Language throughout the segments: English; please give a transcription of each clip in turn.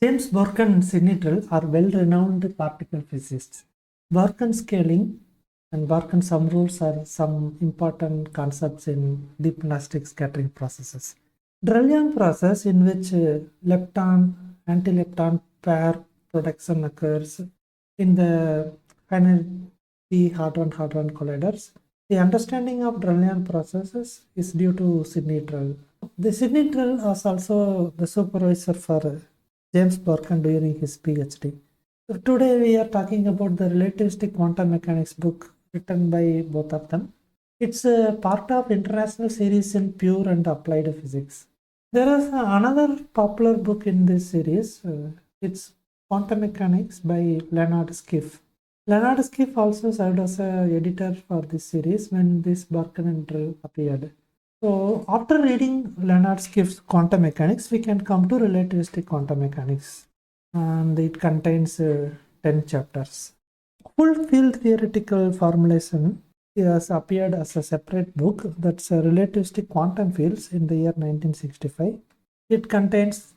James Bjorken and Sidney Drell are well-renowned particle physicists. Bjorken scaling and Bjorken sum rules are some important concepts in deep elastic scattering processes. Drellian process in which lepton-antilepton pair production occurs in the finally hard-1 colliders. The understanding of Drellian processes is due to Sidney Drell. The Sidney Drell was also the supervisor for James Bjorken during his PhD. So today we are talking about the Relativistic Quantum Mechanics book written by both of them. It's a part of international series in pure and applied physics. There is another popular book in this series. It's Quantum Mechanics by Leonard Schiff. Leonard Schiff also served as an editor for this series when this Bjorken and Drell appeared. So after reading Leonard Schiff's Quantum Mechanics, we can come to Relativistic Quantum Mechanics, and it contains 10 chapters. Full field theoretical formulation has appeared as a separate book, that's Relativistic Quantum Fields, in the year 1965. It contains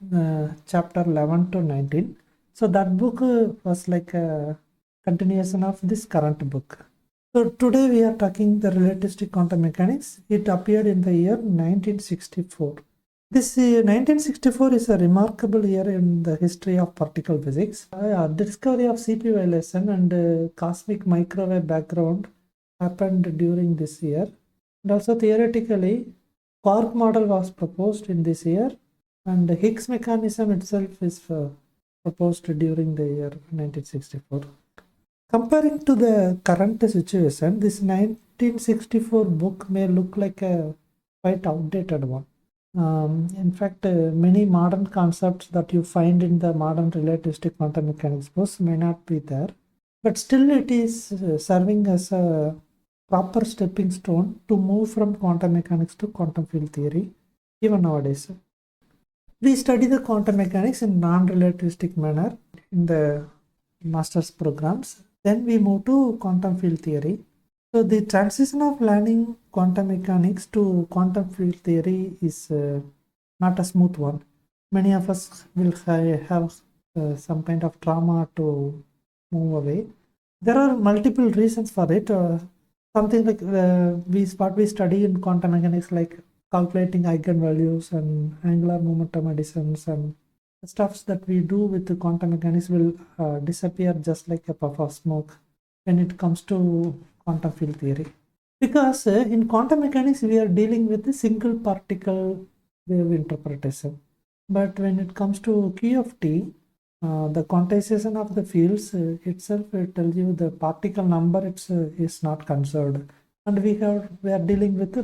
chapter 11 to 19. So that book was like a continuation of this current book. So today we are talking the Relativistic Quantum Mechanics. It appeared in the year 1964. This 1964 is a remarkable year in the history of particle physics. The discovery of CP violation and cosmic microwave background happened during this year. And also theoretically, quark model was proposed in this year, and the Higgs mechanism itself is proposed during the year 1964. Comparing to the current situation, this 1964 book may look like a quite outdated one. In fact, many modern concepts that you find in the modern relativistic quantum mechanics books may not be there, but still it is serving as a proper stepping stone to move from quantum mechanics to quantum field theory, even nowadays. We study the quantum mechanics in non-relativistic manner in the master's programs. Then we move to quantum field theory. So the transition of learning quantum mechanics to quantum field theory is not a smooth one. Many of us will have some kind of trauma to move away. There are multiple reasons for it. Something like what we study in quantum mechanics, like calculating eigenvalues and angular momentum additions and stuffs that we do with the quantum mechanics will disappear just like a puff of smoke when it comes to quantum field theory. Because in quantum mechanics we are dealing with a single particle wave interpretation. But when it comes to Q of T, the quantization of the fields itself will tell you the particle number is not conserved. And we are dealing with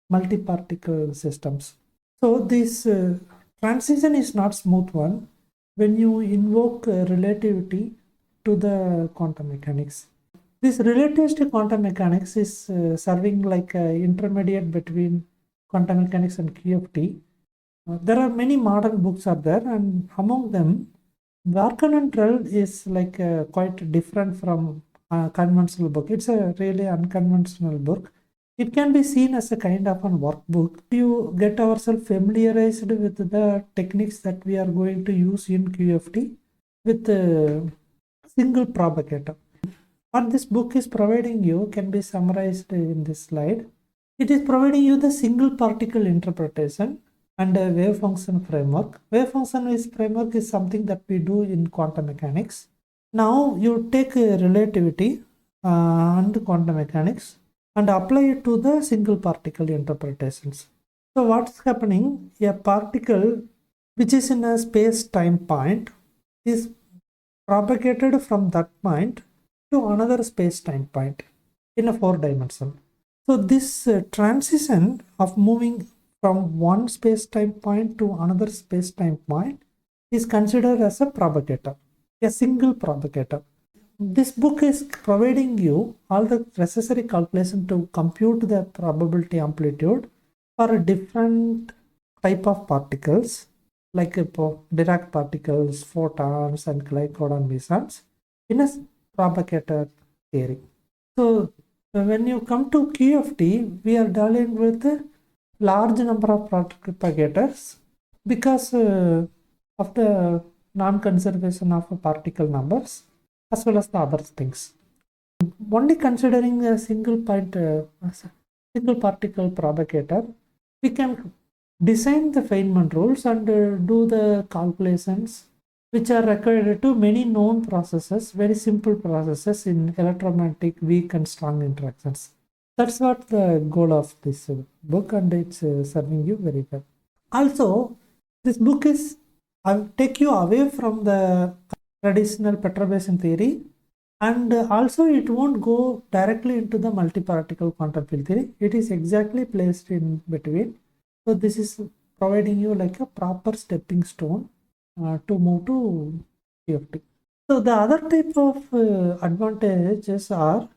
multi-particle systems. So this transition is not smooth one when you invoke relativity to the quantum mechanics. This relativistic quantum mechanics is serving like an intermediate between quantum mechanics and QFT. There are many modern books are there, and among them, Bjorken and Drell is like quite different from a conventional book. It's a really unconventional book. It can be seen as a kind of a workbook to get ourselves familiarized with the techniques that we are going to use in QFT with a single propagator. What this book is providing you can be summarized in this slide. It is providing you the single particle interpretation and a wave function framework. Wave function framework is something that we do in quantum mechanics. Now you take relativity and quantum mechanics and apply it to the single particle interpretations. So what's happening? A particle which is in a space-time point is propagated from that point to another space-time point in a 4-dimension. So this transition of moving from one space-time point to another space-time point is considered as a propagator, a single propagator. This book is providing you all the necessary calculation to compute the probability amplitude for a different type of particles like Dirac particles, photons and glycodon mesons in a propagator theory. So when you come to QFT, we are dealing with a large number of propagators because of the non-conservation of particle numbers, as well as the other things. Only considering a single particle propagator, we can design the Feynman rules and do the calculations which are required to many known processes, very simple processes in electromagnetic weak and strong interactions. That's what the goal of this book, and it's serving you very well. Also, this book is take you away from the traditional perturbation theory, and also it won't go directly into the multiparticle quantum field theory. It is exactly placed in between. So this is providing you like a proper stepping stone to move to QFT. So the other type of advantages are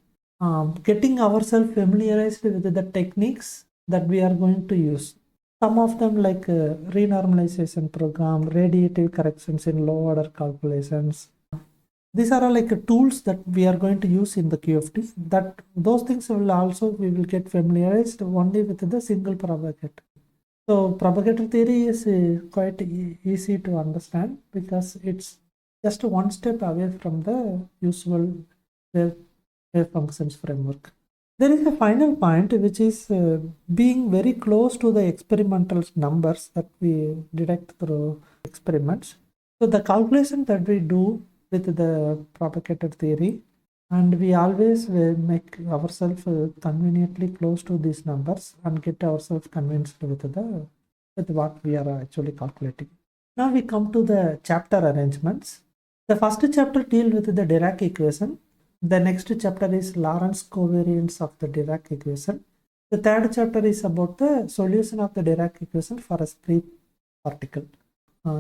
getting ourselves familiarized with the techniques that we are going to use. Some of them like renormalization program, radiative corrections in low order calculations. These are like tools that we are going to use in the QFT. Those things we will get familiarized only with the single propagator. So propagator theory is quite easy to understand because it's just one step away from the usual wave functions framework. There is a final point which is being very close to the experimental numbers that we detect through experiments. So the calculation that we do with the propagator theory, and we always make ourselves conveniently close to these numbers and get ourselves convinced with what we are actually calculating. Now we come to the chapter arrangements. The first chapter deals with the Dirac equation. The next chapter is Lorentz covariance of the Dirac equation. The third chapter is about the solution of the Dirac equation for a free particle.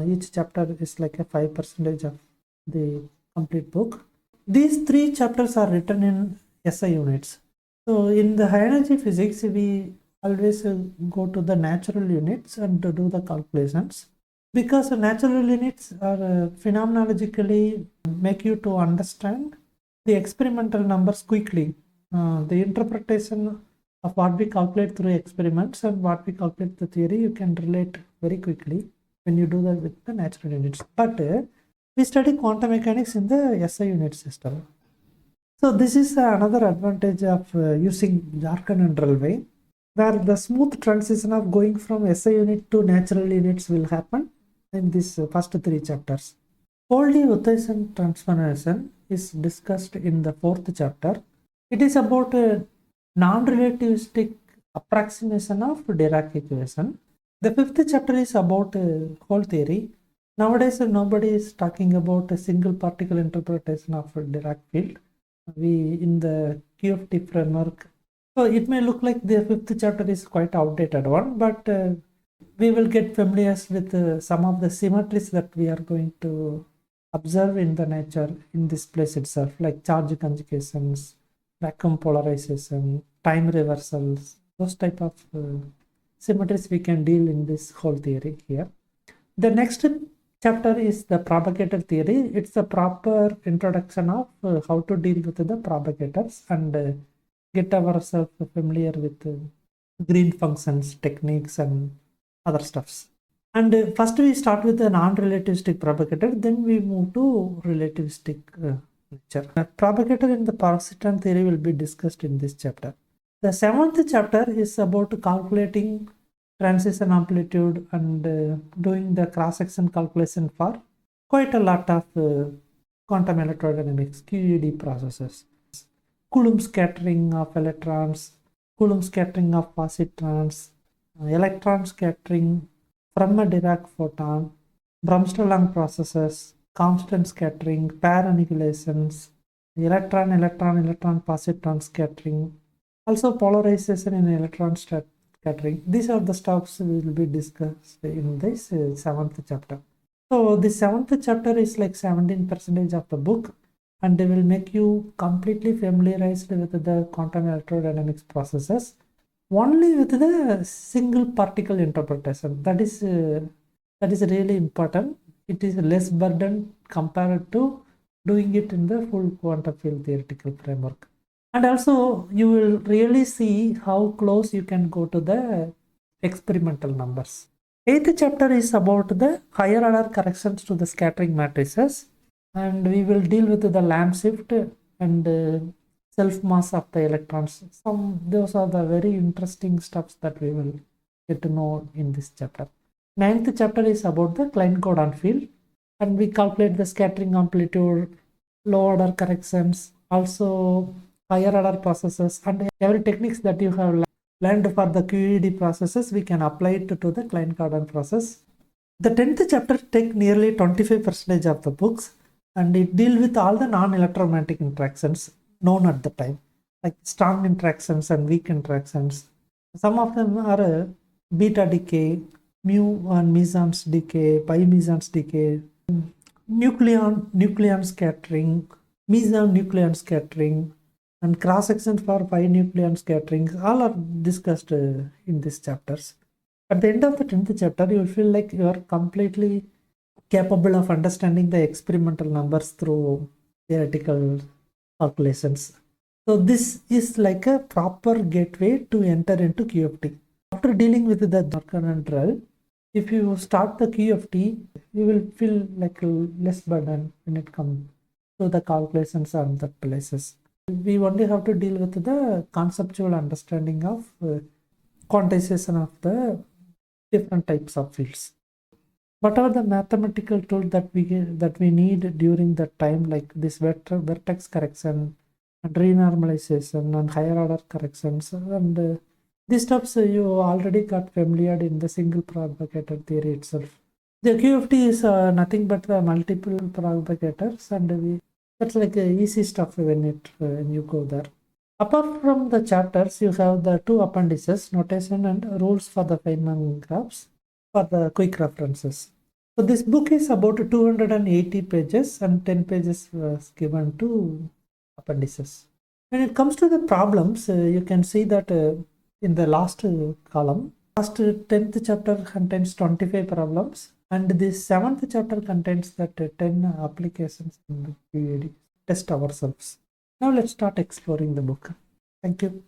Each chapter is like a 5% of the complete book. These three chapters are written in SI units. So in the high energy physics, we always go to the natural units and do the calculations, because natural units are phenomenologically make you to understand the experimental numbers quickly. The interpretation of what we calculate through experiments and what we calculate the theory, you can relate very quickly when you do that with the natural units. But we study quantum mechanics in the SI unit system. So this is another advantage of using Bjorken and Drell, where the smooth transition of going from SI unit to natural units will happen in these first three chapters. Pauli-Hutchinson transformation is discussed in the fourth chapter. It is about a non-relativistic approximation of Dirac equation. The fifth chapter is about Hall theory. Nowadays, nobody is talking about a single particle interpretation of Dirac field. We in the QFT framework. So it may look like the fifth chapter is quite outdated one, but we will get familiar with some of the symmetries that we are going to observe in the nature in this place itself, like charge conjugations, vacuum polarization, time reversals, those type of symmetries we can deal in this whole theory here. The next chapter is the propagator theory. It's a proper introduction of how to deal with the propagators and get ourselves familiar with green functions, techniques, and other stuffs. And first we start with the non-relativistic propagator, then we move to relativistic nature. Propagator in the positron theory will be discussed in this chapter. The seventh chapter is about calculating transition amplitude and doing the cross-section calculation for quite a lot of quantum electrodynamics, QED processes. Coulomb scattering of electrons, Coulomb scattering of positrons, electron scattering from a Dirac photon, Bremsstrahlung processes, constant scattering, pair annihilations, electron positron scattering, also polarization in electron scattering. These are the stuffs will be discussed in this seventh chapter. So the seventh chapter is like 17% of the book, and they will make you completely familiarized with the quantum electrodynamics processes only with the single particle interpretation. That is really important. It is less burden compared to doing it in the full quantum field theoretical framework. And also you will really see how close you can go to the experimental numbers. 8th chapter is about the higher order corrections to the scattering matrices, and we will deal with the Lamb shift and self mass of the electrons. Those are the very interesting stuffs that we will get to know in this chapter. 9th chapter is about the Klein-Gordon field, and we calculate the scattering amplitude, low order corrections, also higher order processes, and every techniques that you have learned for the QED processes, we can apply it to the Klein-Gordon process. The 10th chapter take nearly 25% of the books, and it deals with all the non-electromagnetic interactions known at the time, like strong interactions and weak interactions. Some of them are beta decay, mu and mesons decay, pi-mesons decay, nucleon scattering, meson-nucleon scattering, and cross-section for pi-nucleon scattering, all are discussed in these chapters. At the end of the 10th chapter, you will feel like you are completely capable of understanding the experimental numbers through theoretical calculations. So this is like a proper gateway to enter into QFT. After dealing with the Bjorken and Drell, if you start the QFT, you will feel like less burden when it comes to the calculations on the places. We only have to deal with the conceptual understanding of quantization of the different types of fields. Whatever the mathematical tool that we need during that time, like this vertex correction and renormalization and higher order corrections, and these stuffs you already got familiar in the single propagator theory itself. The QFT is nothing but the multiple propagators, and that's like easy stuff when you go there. Apart from the chapters, you have the two appendices, notation and rules for the Feynman graphs for the quick references. So this book is about 280 pages, and 10 pages was given to appendices. When it comes to the problems, you can see that in the last column, last 10th chapter contains 25 problems, and this 7th chapter contains that 10 applications in the QED. Test ourselves. Now let's start exploring the book. Thank you.